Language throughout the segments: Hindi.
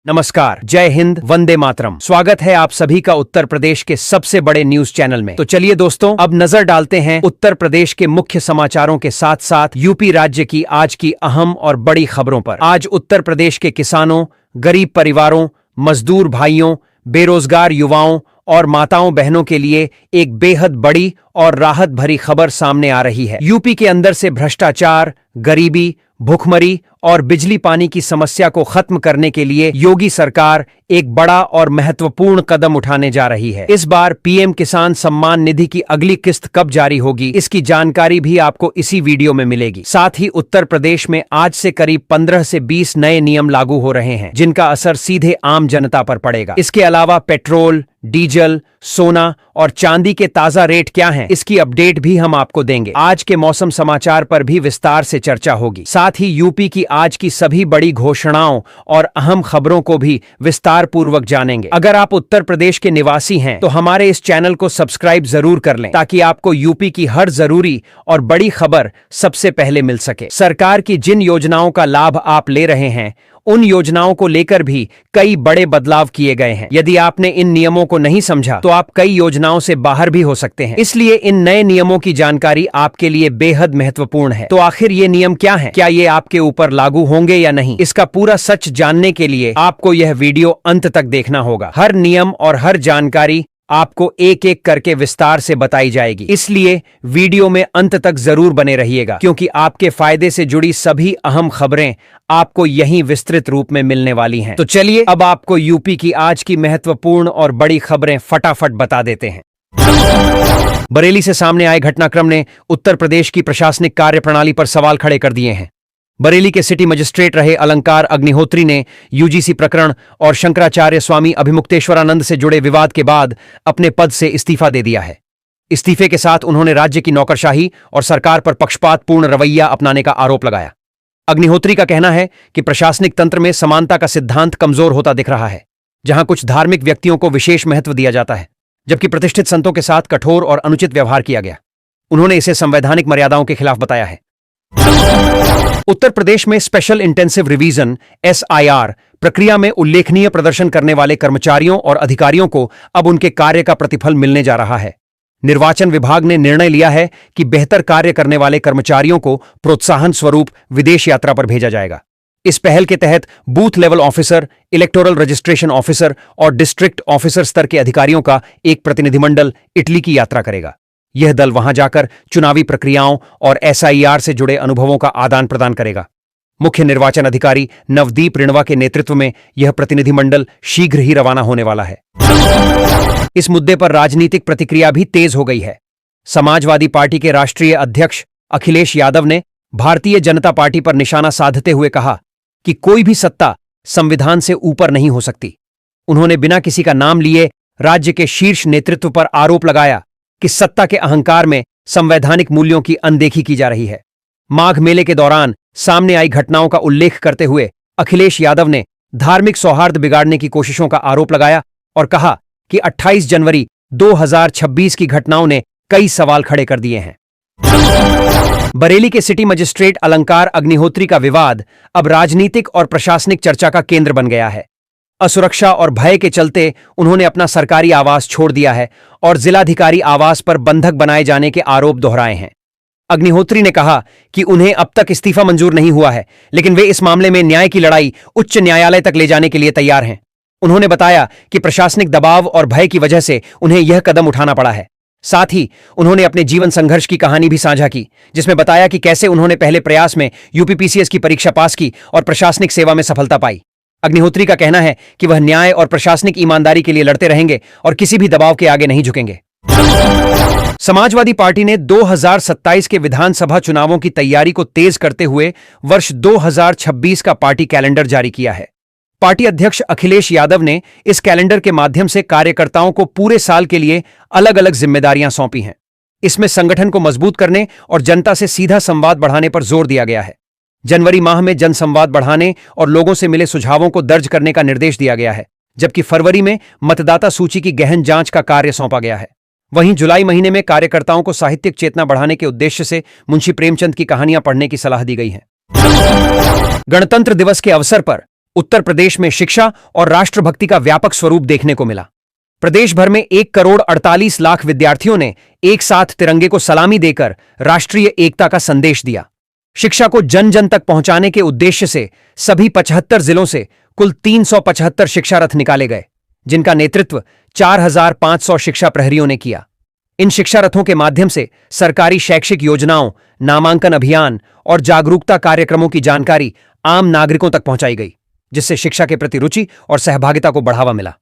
नमस्कार, जय हिंद, वंदे मातरम। स्वागत है आप सभी का उत्तर प्रदेश के सबसे बड़े न्यूज चैनल में। तो चलिए दोस्तों, अब नजर डालते हैं उत्तर प्रदेश के मुख्य समाचारों के साथ साथ यूपी राज्य की आज की अहम और बड़ी खबरों पर। आज उत्तर प्रदेश के किसानों, गरीब परिवारों, मजदूर भाइयों, बेरोजगार युवाओं और माताओं बहनों के लिए एक बेहद बड़ी और राहत भरी खबर सामने आ रही है। यूपी के अंदर से भ्रष्टाचार, गरीबी, भुखमरी और बिजली पानी की समस्या को खत्म करने के लिए योगी सरकार एक बड़ा और महत्वपूर्ण कदम उठाने जा रही है। इस बार पीएम किसान सम्मान निधि की अगली किस्त कब जारी होगी, इसकी जानकारी भी आपको इसी वीडियो में मिलेगी। साथ ही उत्तर प्रदेश में आज से करीब 15 से 20 नए नियम लागू हो रहे हैं, जिनका असर सीधे आम जनता पर पड़ेगा। इसके अलावा पेट्रोल, डीजल, सोना और चांदी के ताजा रेट क्या हैं, इसकी अपडेट भी हम आपको देंगे। आज के मौसम समाचार पर भी विस्तार से चर्चा होगी। साथ ही यूपी की आज की सभी बड़ी घोषणाओं और अहम खबरों को भी विस्तार पूर्वक जानेंगे। अगर आप उत्तर प्रदेश के निवासी हैं तो हमारे इस चैनल को सब्सक्राइब जरूर कर लें, ताकि आपको यूपी की हर जरूरी और बड़ी खबर सबसे पहले मिल सके। सरकार की जिन योजनाओं का लाभ आप ले रहे हैं, उन योजनाओं को लेकर भी कई बड़े बदलाव किए गए हैं। यदि आपने इन नियमों को नहीं समझा तो आप कई योजनाओं से बाहर भी हो सकते हैं। इसलिए इन नए नियमों की जानकारी आपके लिए बेहद महत्वपूर्ण है। तो आखिर ये नियम क्या हैं? क्या ये आपके ऊपर लागू होंगे या नहीं? इसका पूरा सच जानने के लिए आपको यह वीडियो अंत तक देखना होगा। हर नियम और हर जानकारी आपको एक एक करके विस्तार से बताई जाएगी, इसलिए वीडियो में अंत तक जरूर बने रहिएगा, क्योंकि आपके फायदे से जुड़ी सभी अहम खबरें आपको यहीं विस्तृत रूप में मिलने वाली हैं। तो चलिए अब आपको यूपी की आज की महत्वपूर्ण और बड़ी खबरें फटाफट बता देते हैं। बरेली से सामने आए घटनाक्रम ने उत्तर प्रदेश की प्रशासनिक कार्यप्रणाली पर सवाल खड़े कर दिए हैं। बरेली के सिटी मजिस्ट्रेट रहे अलंकार अग्निहोत्री ने यूजीसी प्रकरण और शंकराचार्य स्वामी अभिमुक्तेश्वरानंद से जुड़े विवाद के बाद अपने पद से इस्तीफा दे दिया है। इस्तीफे के साथ उन्होंने राज्य की नौकरशाही और सरकार पर पक्षपातपूर्ण रवैया अपनाने का आरोप लगाया। अग्निहोत्री का कहना है कि प्रशासनिक तंत्र में समानता का सिद्धांत कमजोर होता दिख रहा है, जहां कुछ धार्मिक व्यक्तियों को विशेष महत्व दिया जाता है, जबकि प्रतिष्ठित संतों के साथ कठोर और अनुचित व्यवहार किया गया। उन्होंने इसे संवैधानिक मर्यादाओं के खिलाफ बताया है। उत्तर प्रदेश में स्पेशल इंटेंसिव रिवीजन SIR प्रक्रिया में उल्लेखनीय प्रदर्शन करने वाले कर्मचारियों और अधिकारियों को अब उनके कार्य का प्रतिफल मिलने जा रहा है। निर्वाचन विभाग ने निर्णय लिया है कि बेहतर कार्य करने वाले कर्मचारियों को प्रोत्साहन स्वरूप विदेश यात्रा पर भेजा जाएगा। इस पहल के तहत booth level officer, electoral registration officer और डिस्ट्रिक्ट ऑफिसर स्तर के अधिकारियों का एक प्रतिनिधिमंडल इटली की यात्रा करेगा। यह दल वहां जाकर चुनावी प्रक्रियाओं और SIR से जुड़े अनुभवों का आदान प्रदान करेगा। मुख्य निर्वाचन अधिकारी नवदीप रिणवा के नेतृत्व में यह प्रतिनिधिमंडल शीघ्र ही रवाना होने वाला है। इस मुद्दे पर राजनीतिक प्रतिक्रिया भी तेज हो गई है। समाजवादी पार्टी के राष्ट्रीय अध्यक्ष अखिलेश यादव ने भारतीय जनता पार्टी पर निशाना साधते हुए कहा कि कोई भी सत्ता संविधान से ऊपर नहीं हो सकती। उन्होंने बिना किसी का नाम लिए राज्य के शीर्ष नेतृत्व पर आरोप लगाया कि सत्ता के अहंकार में संवैधानिक मूल्यों की अनदेखी की जा रही है। माघ मेले के दौरान सामने आई घटनाओं का उल्लेख करते हुए अखिलेश यादव ने धार्मिक सौहार्द बिगाड़ने की कोशिशों का आरोप लगाया और कहा कि 28 जनवरी 2026 की घटनाओं ने कई सवाल खड़े कर दिए हैं। बरेली के सिटी मजिस्ट्रेट अलंकार अग्निहोत्री का विवाद अब राजनीतिक और प्रशासनिक चर्चा का केंद्र बन गया है। असुरक्षा और भय के चलते उन्होंने अपना सरकारी आवास छोड़ दिया है और जिलाधिकारी आवास पर बंधक बनाए जाने के आरोप दोहराए हैं। अग्निहोत्री ने कहा कि उन्हें अब तक इस्तीफा मंजूर नहीं हुआ है, लेकिन वे इस मामले में न्याय की लड़ाई उच्च न्यायालय तक ले जाने के लिए तैयार हैं। उन्होंने बताया कि प्रशासनिक दबाव और भय की वजह से उन्हें यह कदम उठाना पड़ा है। साथ ही उन्होंने अपने जीवन संघर्ष की कहानी भी साझा की, जिसमें बताया कि कैसे उन्होंने पहले प्रयास में यूपीपीसीएस की परीक्षा पास की और प्रशासनिक सेवा में सफलता पाई। अग्निहोत्री का कहना है कि वह न्याय और प्रशासनिक ईमानदारी के लिए लड़ते रहेंगे और किसी भी दबाव के आगे नहीं झुकेंगे। समाजवादी पार्टी ने 2027 के विधानसभा चुनावों की तैयारी को तेज करते हुए वर्ष 2026 का पार्टी कैलेंडर जारी किया है। पार्टी अध्यक्ष अखिलेश यादव ने इस कैलेंडर के माध्यम से कार्यकर्ताओं को पूरे साल के लिए अलग अलग जिम्मेदारियां सौंपी हैं। इसमें संगठन को मजबूत करने और जनता से सीधा संवाद बढ़ाने पर जोर दिया गया है। जनवरी माह में जनसंवाद बढ़ाने और लोगों से मिले सुझावों को दर्ज करने का निर्देश दिया गया है, जबकि फरवरी में मतदाता सूची की गहन जांच का कार्य सौंपा गया है। वहीं जुलाई महीने में कार्यकर्ताओं को साहित्यिक चेतना बढ़ाने के उद्देश्य से मुंशी प्रेमचंद की कहानियां पढ़ने की सलाह दी गई है। गणतंत्र दिवस के अवसर पर उत्तर प्रदेश में शिक्षा और राष्ट्रभक्ति का व्यापक स्वरूप देखने को मिला। प्रदेश भर में 1,48,00,000 विद्यार्थियों ने एक साथ तिरंगे को सलामी देकर राष्ट्रीय एकता का संदेश दिया। शिक्षा को जन जन तक पहुंचाने के उद्देश्य से सभी 75 जिलों से कुल 375 शिक्षा रथ निकाले गए, जिनका नेतृत्व 4,500 शिक्षा प्रहरियों ने किया। इन शिक्षा रथों के माध्यम से सरकारी शैक्षिक योजनाओं, नामांकन अभियान और जागरूकता कार्यक्रमों की जानकारी आम नागरिकों तक पहुंचाई गई, जिससे शिक्षा के प्रति रुचि और सहभागिता को बढ़ावा मिला।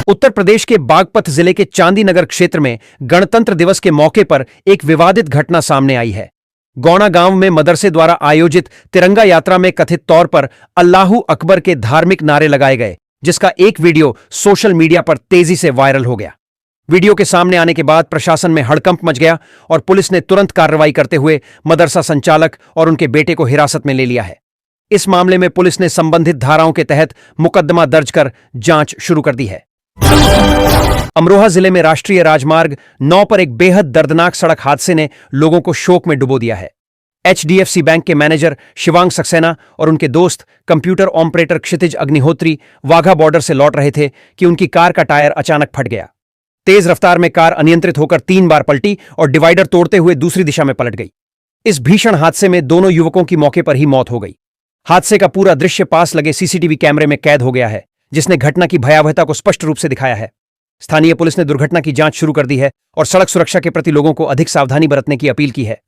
उत्तर प्रदेश के बागपत जिले के चांदी नगर क्षेत्र में गणतंत्र दिवस के मौके पर एक विवादित घटना सामने आई है। गौना गांव में मदरसे द्वारा आयोजित तिरंगा यात्रा में कथित तौर पर अल्लाहू अकबर के धार्मिक नारे लगाए गए, जिसका एक वीडियो सोशल मीडिया पर तेजी से वायरल हो गया। वीडियो के सामने आने के बाद प्रशासन में हड़कंप मच गया और पुलिस ने तुरंत कार्रवाई करते हुए मदरसा संचालक और उनके बेटे को हिरासत में ले लिया है। इस मामले में पुलिस ने संबंधित धाराओं के तहत मुकदमा दर्ज कर जांच शुरू कर दी है। अमरोहा जिले में राष्ट्रीय राजमार्ग 9 पर एक बेहद दर्दनाक सड़क हादसे ने लोगों को शोक में डुबो दिया है। HDFC बैंक के मैनेजर शिवांग सक्सेना और उनके दोस्त कंप्यूटर ऑपरेटर क्षितिज अग्निहोत्री वाघा बॉर्डर से लौट रहे थे कि उनकी कार का टायर अचानक फट गया। तेज रफ्तार में कार अनियंत्रित होकर 3 बार पलटी और डिवाइडर तोड़ते हुए दूसरी दिशा में पलट गई। इस भीषण हादसे में दोनों युवकों की मौके पर ही मौत हो गई। हादसे का पूरा दृश्य पास लगे CCTV कैमरे में कैद हो गया है, जिसने घटना की भयावहता को स्पष्ट रूप से दिखाया है। स्थानीय पुलिस ने दुर्घटना की जांच शुरू कर दी है और सड़क सुरक्षा के प्रति लोगों को अधिक सावधानी बरतने की अपील की है।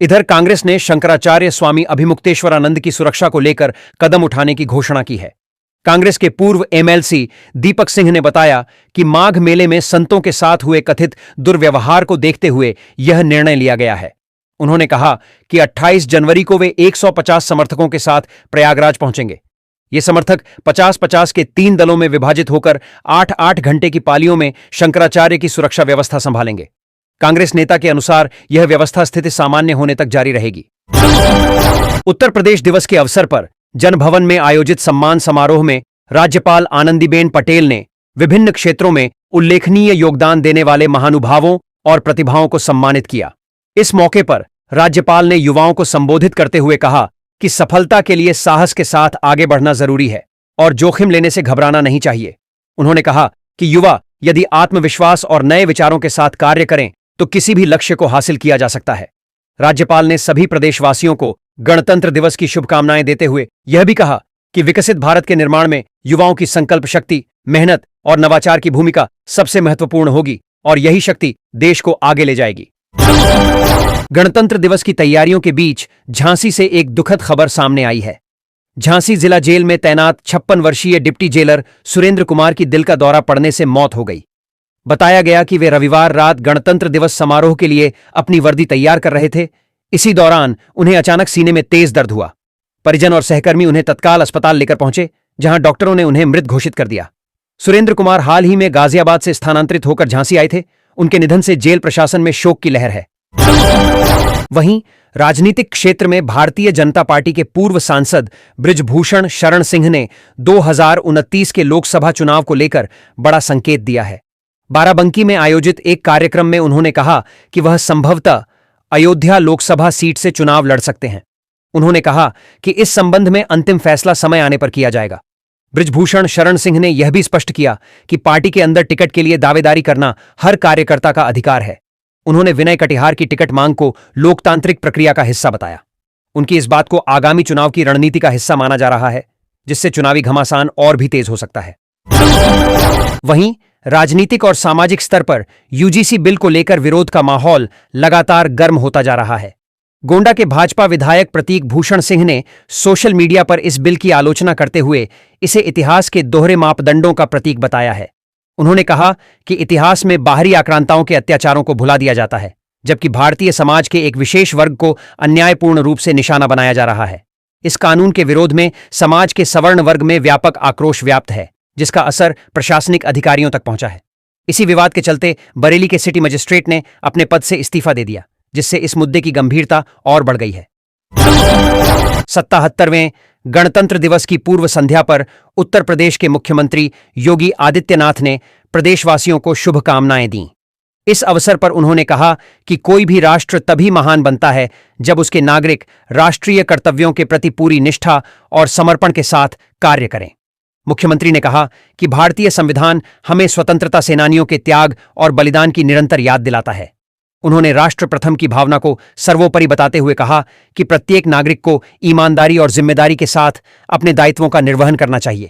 इधर कांग्रेस ने शंकराचार्य स्वामी अभिमुक्तेश्वरानंद की सुरक्षा को लेकर कदम उठाने की घोषणा की है। कांग्रेस के पूर्व MLC दीपक सिंह ने बताया कि माघ मेले में संतों के साथ हुए कथित दुर्व्यवहार को देखते हुए यह निर्णय लिया गया है। उन्होंने कहा कि 28 जनवरी को वे 150 समर्थकों के साथ प्रयागराज पहुंचेंगे। ये समर्थक 50-50 के 3 दलों में विभाजित होकर 8-8 घंटे की पालियों में शंकराचार्य की सुरक्षा व्यवस्था संभालेंगे। कांग्रेस नेता के अनुसार यह व्यवस्था स्थिति सामान्य होने तक जारी रहेगी। उत्तर प्रदेश दिवस के अवसर पर जनभवन में आयोजित सम्मान समारोह में राज्यपाल आनंदीबेन पटेल ने विभिन्न क्षेत्रों में उल्लेखनीय योगदान देने वाले महानुभावों और प्रतिभाओं को सम्मानित किया। इस मौके पर राज्यपाल ने युवाओं को संबोधित करते हुए कहा कि सफलता के लिए साहस के साथ आगे बढ़ना जरूरी है और जोखिम लेने से घबराना नहीं चाहिए। उन्होंने कहा कि युवा यदि आत्मविश्वास और नए विचारों के साथ कार्य करें तो किसी भी लक्ष्य को हासिल किया जा सकता है। राज्यपाल ने सभी प्रदेशवासियों को गणतंत्र दिवस की शुभकामनाएं देते हुए यह भी कहा कि विकसित भारत के निर्माण में युवाओं की संकल्प शक्ति, मेहनत और नवाचार की भूमिका सबसे महत्वपूर्ण होगी और यही शक्ति देश को आगे ले जाएगी। गणतंत्र दिवस की तैयारियों के बीच झांसी से एक दुखद खबर सामने आई है। झांसी जिला जेल में तैनात 56 वर्षीय डिप्टी जेलर सुरेंद्र कुमार की दिल का दौरा पड़ने से मौत हो गई। बताया गया कि वे रविवार रात गणतंत्र दिवस समारोह के लिए अपनी वर्दी तैयार कर रहे थे। इसी दौरान उन्हें अचानक सीने में तेज दर्द हुआ। परिजन और सहकर्मी उन्हें तत्काल अस्पताल लेकर पहुंचे, जहां डॉक्टरों ने उन्हें मृत घोषित कर दिया। सुरेंद्र कुमार हाल ही में गाजियाबाद से स्थानांतरित होकर झांसी आए थे। उनके निधन से जेल प्रशासन में शोक की लहर है। वहीं राजनीतिक क्षेत्र में भारतीय जनता पार्टी के पूर्व सांसद बृजभूषण शरण सिंह ने 2029 के लोकसभा चुनाव को लेकर बड़ा संकेत दिया है। बाराबंकी में आयोजित एक कार्यक्रम में उन्होंने कहा कि वह संभवतः अयोध्या लोकसभा सीट से चुनाव लड़ सकते हैं। उन्होंने कहा कि इस संबंध में अंतिम फैसला समय आने पर किया जाएगा। बृजभूषण शरण सिंह ने यह भी स्पष्ट किया कि पार्टी के अंदर टिकट के लिए दावेदारी करना हर कार्यकर्ता का अधिकार है। उन्होंने विनय कटिहार की टिकट मांग को लोकतांत्रिक प्रक्रिया का हिस्सा बताया। उनकी इस बात को आगामी चुनाव की रणनीति का हिस्सा माना जा रहा है, जिससे चुनावी घमासान और भी तेज हो सकता है। वहीं राजनीतिक और सामाजिक स्तर पर UGC बिल को लेकर विरोध का माहौल लगातार गर्म होता जा रहा है। गोंडा के भाजपा विधायक प्रतीक भूषण सिंह ने सोशल मीडिया पर इस बिल की आलोचना करते हुए इसे इतिहास के दोहरे मापदंडों का प्रतीक बताया है। उन्होंने कहा कि इतिहास में बाहरी आक्रांताओं के अत्याचारों को भुला दिया जाता है, जबकि भारतीय समाज के एक विशेष वर्ग को अन्यायपूर्ण रूप से निशाना बनाया जा रहा है। इस कानून के विरोध में समाज के सवर्ण वर्ग में व्यापक आक्रोश व्याप्त है, जिसका असर प्रशासनिक अधिकारियों तक पहुंचा है। इसी विवाद के चलते बरेली के सिटी मजिस्ट्रेट ने अपने पद से इस्तीफा दे दिया, जिससे इस मुद्दे की गंभीरता और बढ़ गई है। 77वें गणतंत्र दिवस की पूर्व संध्या पर उत्तर प्रदेश के मुख्यमंत्री योगी आदित्यनाथ ने प्रदेशवासियों को शुभकामनाएं दी। इस अवसर पर उन्होंने कहा कि कोई भी राष्ट्र तभी महान बनता है जब उसके नागरिक राष्ट्रीय कर्तव्यों के प्रति पूरी निष्ठा और समर्पण के साथ कार्य करें। मुख्यमंत्री ने कहा कि भारतीय संविधान हमें स्वतंत्रता सेनानियों के त्याग और बलिदान की निरंतर याद दिलाता है। उन्होंने राष्ट्र प्रथम की भावना को सर्वोपरि बताते हुए कहा कि प्रत्येक नागरिक को ईमानदारी और जिम्मेदारी के साथ अपने दायित्वों का निर्वहन करना चाहिए।